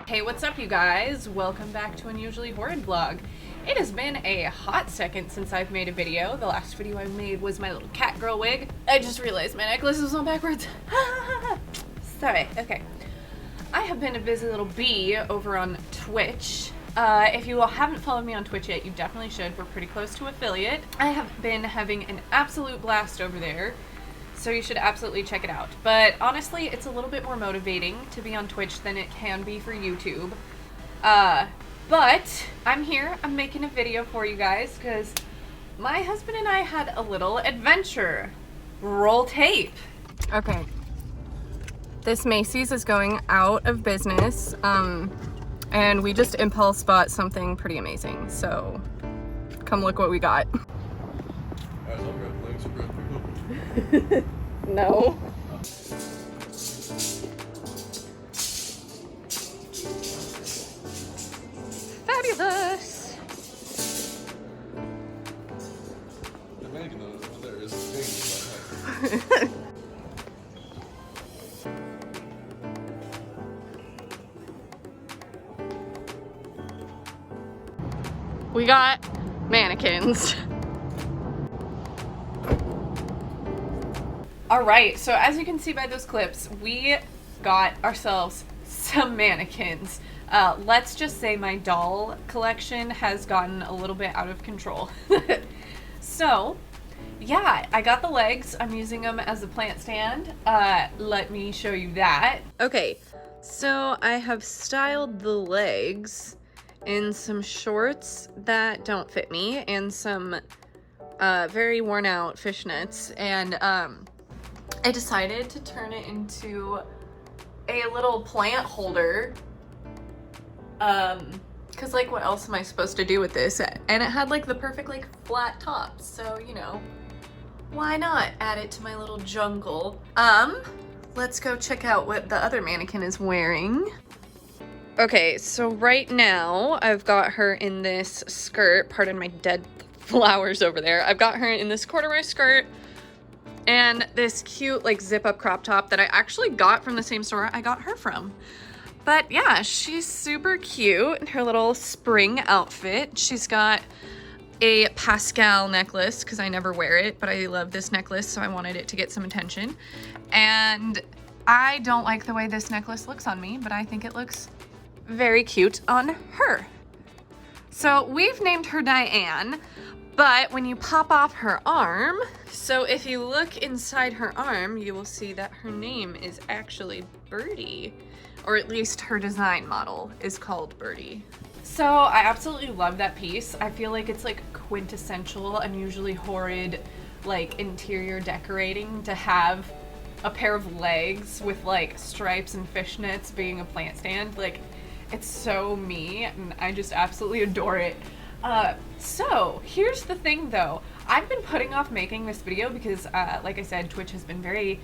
Hey, what's up you guys? Welcome back to Unusually Horrid Vlog. It has been a hot second since I've made a video. The last video I made was my little cat girl wig. I just realized my necklace was on backwards. Sorry, okay. I have been a busy little bee over on Twitch. If you all haven't followed me on Twitch yet, you definitely should. We're pretty close to affiliate. I have been having an absolute blast over there, so you should absolutely check it out. But honestly, it's a little bit more motivating to be on Twitch than it can be for YouTube. But I'm here, I'm making a video for you guys because my husband and I had a little adventure. Roll tape. Okay. This Macy's is going out of business, and we just impulse bought something pretty amazing. So come look what we got. No. Fabulous. The mannequin over there is big. We got mannequins. Alright, so as you can see by those clips, we got ourselves some mannequins. Let's just say my doll collection has gotten a little bit out of control. So, yeah, I got the legs. I'm using them as a plant stand. Let me show you that. Okay, so I have styled the legs in some shorts that don't fit me and some very worn out fishnets, and I decided to turn it into a little plant holder, because like what else am I supposed to do with this? And it had like the perfect like flat top, so you know, why not add it to my little jungle. Let's go check out what the other mannequin is wearing. Okay, so right now I've got her in this skirt. Pardon my dead flowers over there. I've got her in this corduroy skirt and this cute like zip up crop top that I actually got from the same store I got her from. But yeah, she's super cute in her little spring outfit. She's got a Pascal necklace because I never wear it, but I love this necklace, so I wanted it to get some attention. And I don't like the way this necklace looks on me, but I think it looks very cute on her. So we've named her Diane, but when you pop off her arm, so if you look inside her arm, you will see that her name is actually Birdie, or at least her design model is called Birdie. So I absolutely love that piece. I feel like it's like quintessential, unusually horrid, like interior decorating to have a pair of legs with like stripes and fishnets being a plant stand. Like, it's so me, and I just absolutely adore it. So here's the thing though. I've been putting off making this video because, like I said, Twitch has been very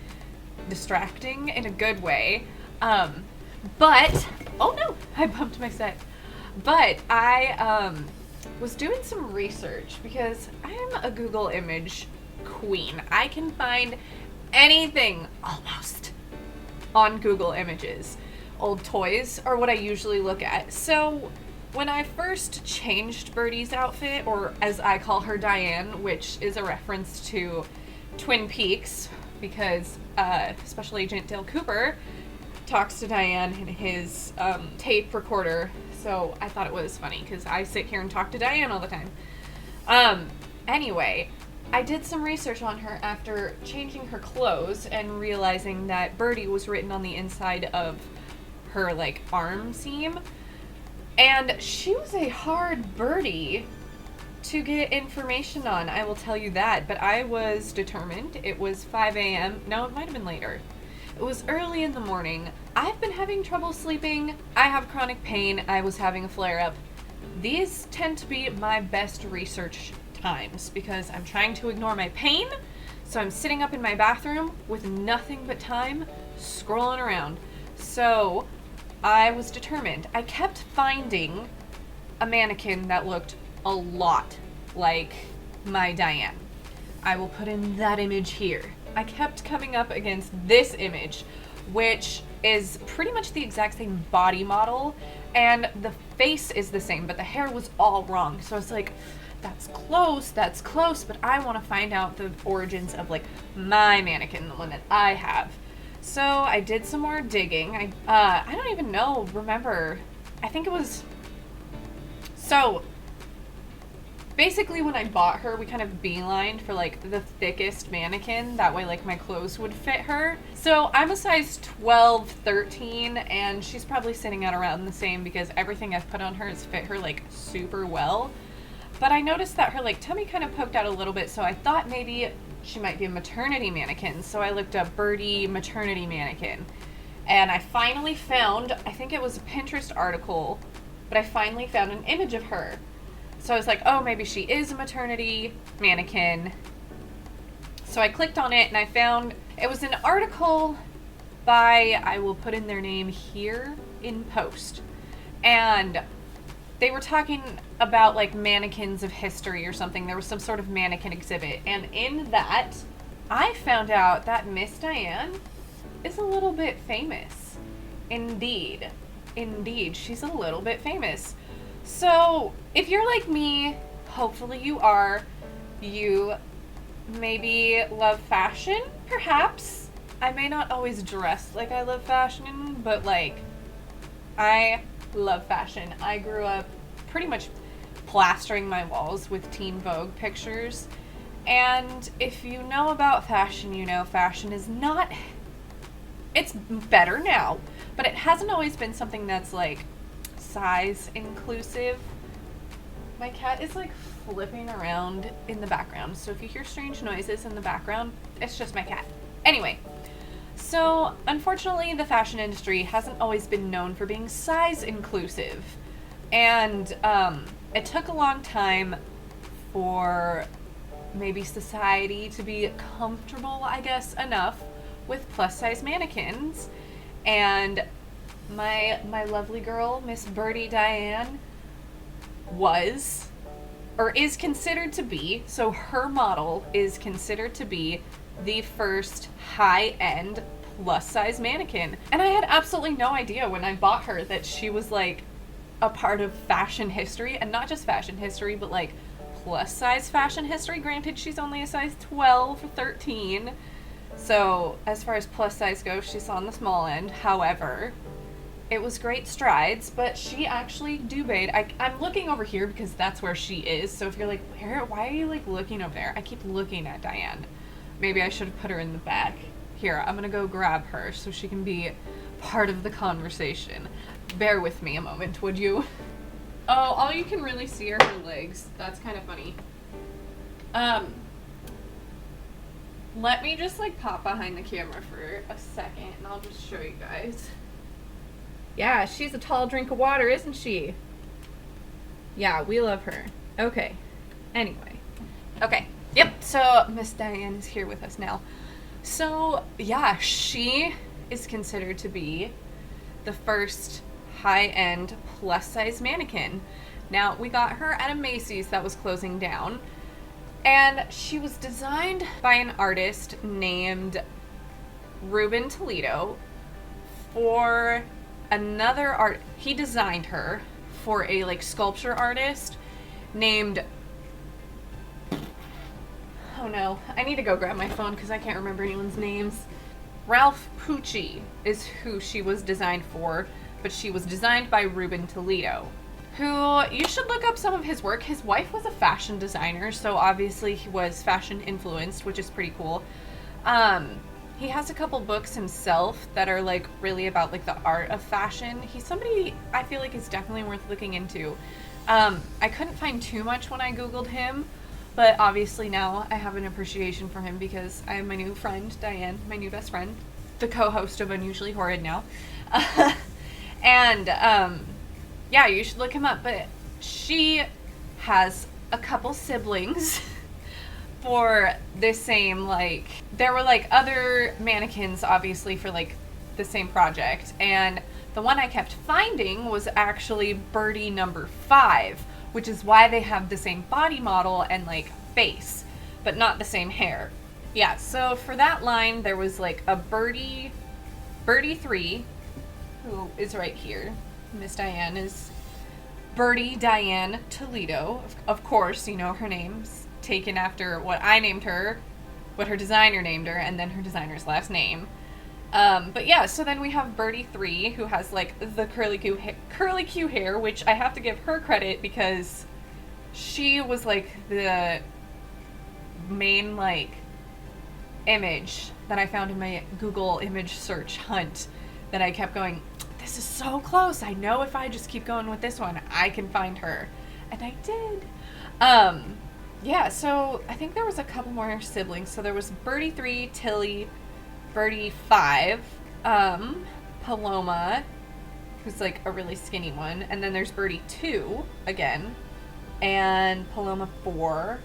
distracting in a good way. But, oh no, I bumped my set. But I, was doing some research because I am a Google image queen. I can find anything, almost, on Google Images. Old toys are what I usually look at. So when I first changed Birdie's outfit, or as I call her Diane, which is a reference to Twin Peaks, because Special Agent Dale Cooper talks to Diane in his tape recorder, so I thought it was funny because I sit here and talk to Diane all the time. Anyway, I did some research on her after changing her clothes and realizing that Birdie was written on the inside of her like arm seam, and she was a hard birdie to get information on, I will tell you that. But I was determined. It was 5 a.m. No, it might have been later. It was early in the morning. I've been having trouble sleeping. I have chronic pain. I was having a flare-up. These tend to be my best research times because I'm trying to ignore my pain, so I'm sitting up in my bathroom with nothing but time scrolling around. So I was determined. I kept finding a mannequin that looked a lot like my Diane. I will put in that image here. I kept coming up against this image, which is pretty much the exact same body model, and the face is the same, but the hair was all wrong. So I was like, that's close, but I want to find out the origins of like my mannequin, the one that I have. So I did some more digging. I don't even remember. I think it was, so basically when I bought her, we kind of beelined for like the thickest mannequin. That way like my clothes would fit her. So I'm a size 12, 13, and she's probably sitting at around the same because everything I've put on her has fit her like super well. But I noticed that her like tummy kind of poked out a little bit, so I thought maybe she might be a maternity mannequin. So I looked up Birdie maternity mannequin. And I finally found, I think it was a Pinterest article, but I finally found an image of her. So I was like, oh, maybe she is a maternity mannequin. So I clicked on it and I found it was an article by, I will put in their name here in post. And they were talking about like mannequins of history or something. There was some sort of mannequin exhibit. And in that, I found out that Miss Diane is a little bit famous. Indeed. Indeed, she's a little bit famous. So if you're like me, hopefully you are, you maybe love fashion, perhaps. I may not always dress like I love fashion, but like, I love fashion. I grew up pretty much plastering my walls with Teen Vogue pictures. And if you know about fashion, you know fashion is not, it's better now, but it hasn't always been something that's like size inclusive. My cat is like flipping around in the background, so if you hear strange noises in the background, it's just my cat. Anyway, so unfortunately the fashion industry hasn't always been known for being size inclusive, and it took a long time for maybe society to be comfortable, I guess, enough with plus size mannequins. And my lovely girl, Miss Birdie Diane, was, or is considered to be, so her model is considered to be the first high-end plus-size mannequin. And I had absolutely no idea when I bought her that she was like a part of fashion history, and not just fashion history, but like plus-size fashion history. Granted, she's only a size 12 or 13, so as far as plus size goes, she's on the small end. However, it was great strides, but she actually dubed. I'm looking over here because that's where she is. So if you're like, why are you like looking over there? I keep looking at Diane. Maybe I should have put her in the back. Here, I'm gonna go grab her so she can be part of the conversation. Bear with me a moment, would you? Oh, all you can really see are her legs. That's kind of funny. Let me just like pop behind the camera for a second and I'll just show you guys. Yeah, she's a tall drink of water, isn't she? Yeah, we love her. Okay. Anyway. Okay. Yep, so Miss Diane is here with us now. So, yeah, she is considered to be the first high-end plus-size mannequin. Now, we got her at a Macy's that was closing down, and she was designed by an artist named Ruben Toledo for another art. He designed her for a like sculpture artist named, oh no, I need to go grab my phone because I can't remember anyone's names. Ralph Pucci is who she was designed for, but she was designed by Ruben Toledo, who you should look up some of his work. His wife was a fashion designer, so obviously he was fashion influenced, which is pretty cool. He has a couple books himself that are like really about like the art of fashion. He's somebody I feel like is definitely worth looking into. I couldn't find too much when I Googled him, but obviously now I have an appreciation for him because I have my new friend, Diane, my new best friend, the co-host of Unusually Horrid now. And yeah, you should look him up, but she has a couple siblings for this same, like, there were like other mannequins obviously for like the same project, and the one I kept finding was actually Birdie number 5, which is why they have the same body model and like face. but not the same hair. Yeah, so for that line, there was like a Birdie 3, who is right here. Miss Diane is Birdie Diane Toledo. Of course, you know, her name's taken after what I named her, what her designer named her, and then her designer's last name. But yeah, so then we have Birdie 3, who has like the curly Q hair, which I have to give her credit because she was like the main like image that I found in my Google image search hunt that I kept going, this is so close. I know if I just keep going with this one, I can find her. And I did. Yeah, so I think there was a couple more siblings. So there was Birdie 3, Tilly, Birdie 5, Paloma, who's like a really skinny one. And then there's Birdie 2 again, and Paloma 4.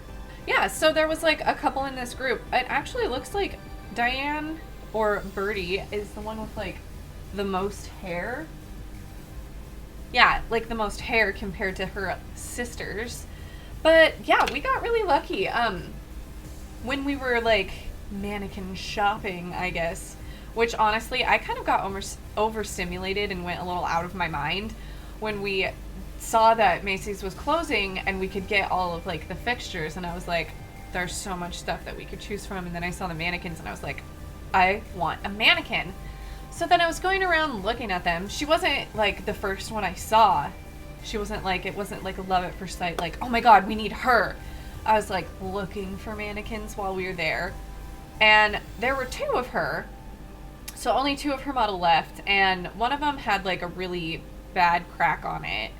Yeah, so there was like a couple in this group. It actually looks like Diane or Birdie is the one with like the most hair. Yeah, like the most hair compared to her sisters. But yeah, we got really lucky. When we were like mannequin shopping, I guess, which honestly I kind of got overstimulated and went a little out of my mind when we saw that Macy's was closing and we could get all of like the fixtures, and I was like, there's so much stuff that we could choose from. And then I saw the mannequins and I was like, I want a mannequin. So then I was going around looking at them. She wasn't like the first one I saw. She wasn't like, it wasn't like a love at first sight, like, oh my god, we need her. I was like looking for mannequins while we were there, and there were 2 of her, so only 2 of her model left, and one of them had like a really bad crack on it.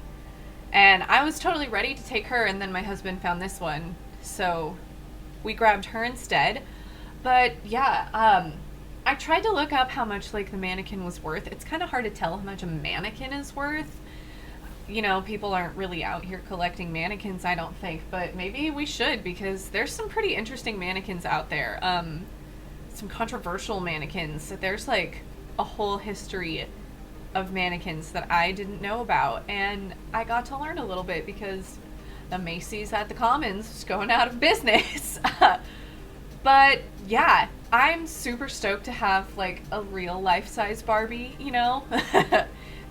And I was totally ready to take her, and then my husband found this one, so we grabbed her instead. But yeah, I tried to look up how much like the mannequin was worth. It's kind of hard to tell how much a mannequin is worth. You know, people aren't really out here collecting mannequins, I don't think, but maybe we should, because there's some pretty interesting mannequins out there. Some controversial mannequins. There's like a whole history of mannequins that I didn't know about, and I got to learn a little bit because the Macy's at the Commons was going out of business. But yeah, I'm super stoked to have like a real life-size Barbie, you know?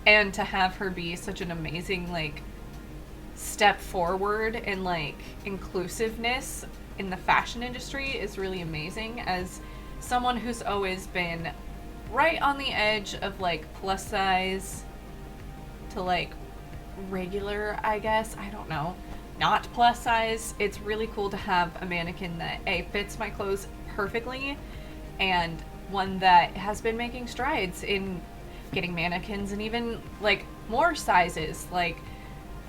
And to have her be such an amazing like step forward in like inclusiveness in the fashion industry is really amazing, as someone who's always been right on the edge of like plus size to like regular, I guess, I don't know, not plus size. It's really cool to have a mannequin that fits my clothes perfectly, and one that has been making strides in getting mannequins and even like more sizes, like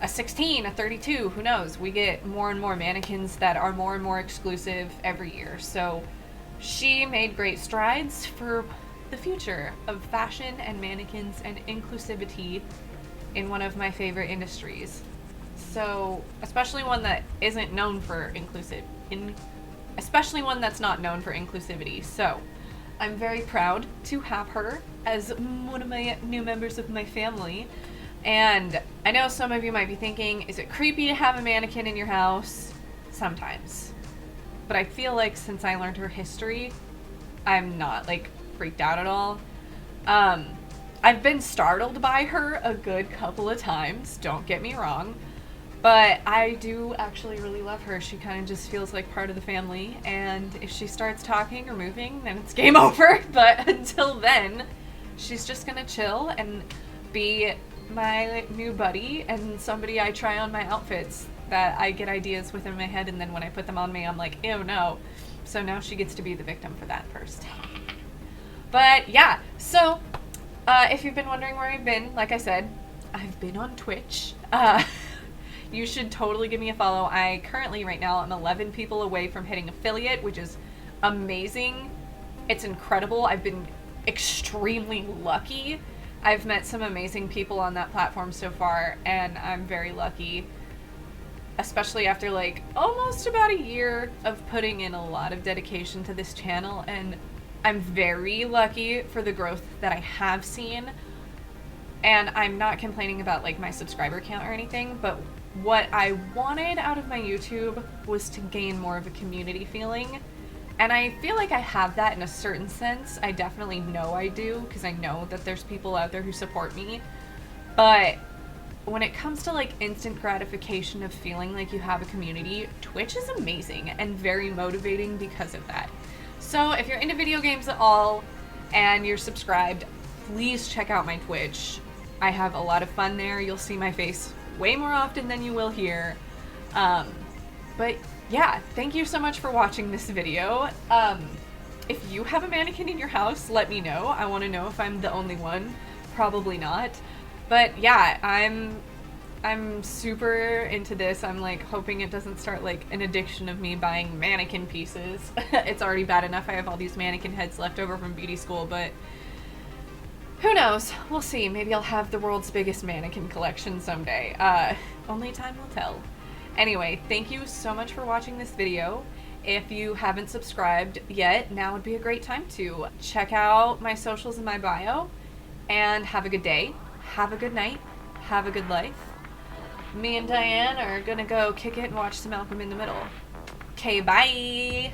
a 16, a 32, who knows. We get more and more mannequins that are more and more exclusive every year. So she made great strides for the future of fashion and mannequins and inclusivity in one of my favorite industries. So especially one that isn't known for especially one that's not known for inclusivity. So I'm very proud to have her as one of my new members of my family. And I know some of you might be thinking, is it creepy to have a mannequin in your house? Sometimes. But I feel like since I learned her history, I'm not like freaked out at all. I've been startled by her a good couple of times, don't get me wrong. But I do actually really love her. She kind of just feels like part of the family, and if she starts talking or moving, then it's game over. But until then, she's just gonna chill and be my new buddy and somebody I try on my outfits that I get ideas with in my head, and then when I put them on me, I'm like, ew, no. So now she gets to be the victim for that first. But yeah, so if you've been wondering where I've been, like I said, I've been on Twitch. You should totally give me a follow. I currently, right now, I'm 11 people away from hitting affiliate, which is amazing. It's incredible. I've been extremely lucky. I've met some amazing people on that platform so far, and I'm very lucky, especially after like almost about a year of putting in a lot of dedication to this channel. And I'm very lucky for the growth that I have seen. And I'm not complaining about like my subscriber count or anything, but what I wanted out of my YouTube was to gain more of a community feeling. And I feel like I have that in a certain sense. I definitely know I do, because I know that there's people out there who support me. But when it comes to like instant gratification of feeling like you have a community, Twitch is amazing and very motivating because of that. So if you're into video games at all and you're subscribed, please check out my Twitch. I have a lot of fun there. You'll see my face way more often than you will here. But yeah, thank you so much for watching this video. If you have a mannequin in your house, let me know. I want to know if I'm the only one. Probably not. But yeah, I'm super into this. I'm like hoping it doesn't start like an addiction of me buying mannequin pieces. It's already bad enough I have all these mannequin heads left over from beauty school, but who knows? We'll see. Maybe I'll have the world's biggest mannequin collection someday. Only time will tell. Anyway, thank you so much for watching this video. If you haven't subscribed yet, now would be a great time to. Check out my socials in my bio, and have a good day, have a good night, have a good life. Me and Diane are gonna go kick it and watch some Malcolm in the Middle. Okay, bye!